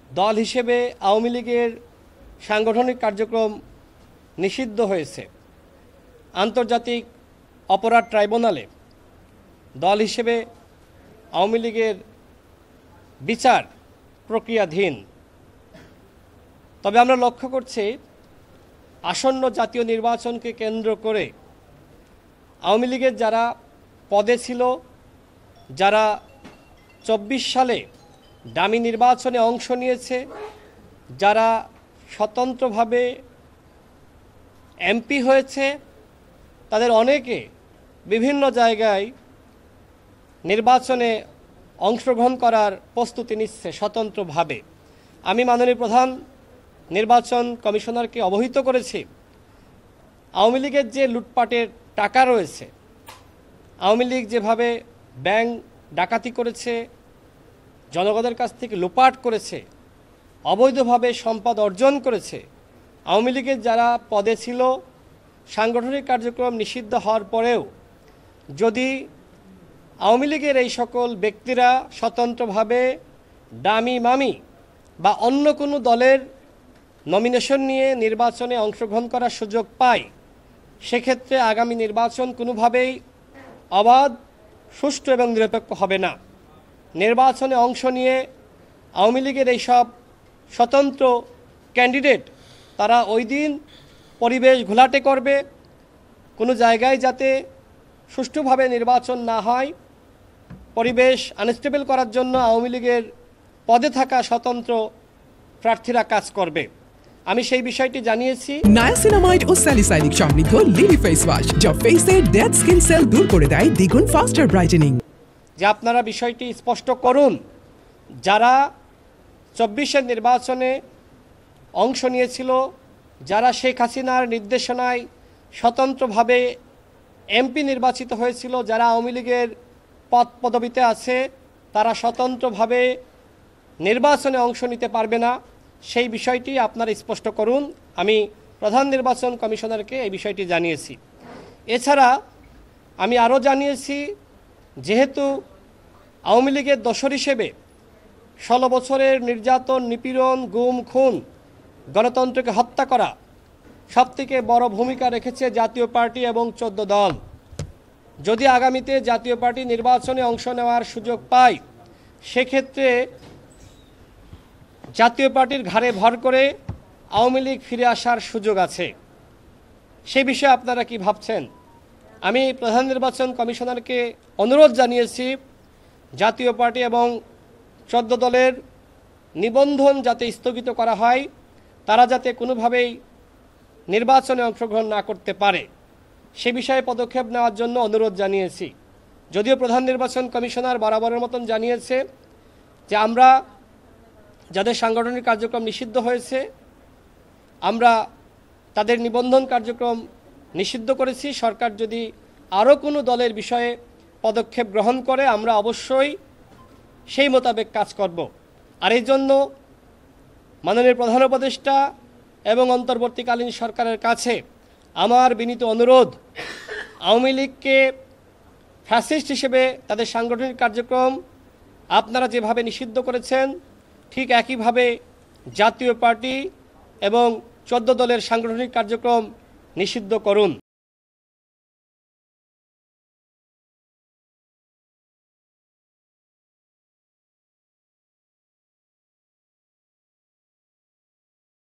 দল হিসেবে আওয়ামী লীগের সাংগঠনিক কার্যক্রম নিষিদ্ধ হয়েছে। আন্তর্জাতিক অপরাধ ট্রাইব্যুনালে দল হিসেবে আওয়ামী লীগের বিচার প্রক্রিয়াধীন। তবে আমরা লক্ষ্য করছি আসন্ন জাতীয় নির্বাচনকে কেন্দ্র করে আওয়ামী লীগের যারা পদে ছিল, যারা ২৪ সালে ডামি নির্বাচনে অংশ নিয়েছে, যারা স্বতন্ত্রভাবে এমপি হয়েছে, তাদের অনেকে বিভিন্ন জায়গায় নির্বাচনে অংশগ্রহণ করার প্রস্তুতি নিচ্ছে স্বতন্ত্রভাবে। আমি মাননীয় প্রধান নির্বাচন কমিশনারকে অবহিত করেছি আওয়ামী লীগের যে লুটপাটের টাকা রয়েছে, আওয়ামী লীগ যেভাবে ব্যাংক ডাকাতি করেছে, জনগণের কাছ থেকে লুটপাট করেছে, অবৈধভাবে সম্পদ অর্জন করেছে, আওয়ামী লীগের যারা পদে ছিল সাংগঠনিক কার্যক্রম নিষিদ্ধ হওয়ার পরেও যদি আওয়ামী লীগের এই সকল ব্যক্তিরা স্বতন্ত্রভাবে ডামি মামি বা অন্য কোনো দলের নমিনেশন নিয়ে নির্বাচনে অংশগ্রহণ করার সুযোগ পায়, সেক্ষেত্রে আগামী নির্বাচন কোনোভাবেই অবাধ, সুষ্ঠু এবং নিরপেক্ষ হবে না। নির্বাচনে অংশ নিয়ে আওয়ামী লীগের এইসব স্বতন্ত্র ক্যান্ডিডেট তারা ওই দিন পরিবেশ ঘোলাটে করবে, কোনো জায়গায় যাতে সুষ্ঠুভাবে নির্বাচন না হয়, পরিবেশ আনস্টেবল করার জন্য আওয়ামী লীগের পদে থাকা স্বতন্ত্র প্রার্থীরা কাজ করবে। আমি সেই বিষয়টি জানিয়েছি। নায়াসিনামাইড ও স্যালিসাইলিক সমৃদ্ধ লিলি ফেস ওয়াশ যা ফেসের ডেড স্কিন সেল দূর করে দেয় দ্বিগুণ ফাস্টার ব্রাইটেনিং। যে আপনারা বিষয়টি স্পষ্ট করুন, যারা ২৪-এর নির্বাচনে অংশ নিয়েছিল, যারা শেখ হাসিনার নির্দেশনায় স্বতন্ত্রভাবে এমপি নির্বাচিত হয়েছিল, যারা আওয়ামী লীগের পদ পদবিতে আছে, তারা স্বতন্ত্রভাবে নির্বাচনে অংশ নিতে পারবে না, সেই বিষয়টি আপনারা স্পষ্ট করুন। আমি প্রধান নির্বাচন কমিশনারকে এই বিষয়টি জানিয়েছি। এছাড়া আমি আরও জানিয়েছি, যেহেতু আওয়ামী লীগের দোসর হিসেবে ১৬ বছরের নির্যাতন, নিপীড়ন, গুম, খুন, গণতন্ত্রকে হত্যা করা সবথেকে বড় ভূমিকা রেখেছে জাতীয় পার্টি এবং ১৪ দল। যদি আগামীতে জাতীয় পার্টি নির্বাচনে অংশ নেওয়ার সুযোগ পায়, সেক্ষেত্রে জাতীয় পার্টির ঘাড়ে ভর করে আওয়ামী লীগ ফিরে আসার সুযোগ আছে। সে বিষয়ে আপনারা কি ভাবছেন? আমি প্রধান নির্বাচন কমিশনারকে অনুরোধ জানিয়েছি জাতীয় পার্টি এবং ১৪ দলের নিবন্ধন যাতে স্থগিত করা হয়, তারা যাতে কোনোভাবেই নির্বাচনে অংশগ্রহণ না করতে পারে, সে বিষয়ে পদক্ষেপ নেওয়ার জন্য অনুরোধ জানিয়েছি। যদিও প্রধান নির্বাচন কমিশনার বরাবরের মতন জানিয়েছে যে আমরা যাদের সাংগঠনিক কার্যক্রম নিষিদ্ধ হয়েছে, আমরা তাদের নিবন্ধন কার্যক্রম নিষিদ্ধ করেছি। সরকার যদি আরও কোনো দলের বিষয়ে পদক্ষেপ গ্রহণ করে, আমরা অবশ্যই সেই মোতাবেক কাজ করব। আর এই জন্য মাননীয় প্রধান উপদেষ্টা এবং অন্তর্বর্তীকালীন সরকারের কাছে আমার বিনীত অনুরোধ, আওয়ামী লীগকে ফ্যাসিস্ট হিসেবে তাদের সাংগঠনিক কার্যক্রম আপনারা যেভাবে নিষিদ্ধ করেছেন, ঠিক একইভাবে জাতীয় পার্টি এবং ১৪ দলের সাংগঠনিক কার্যক্রম নিষিদ্ধ করুন।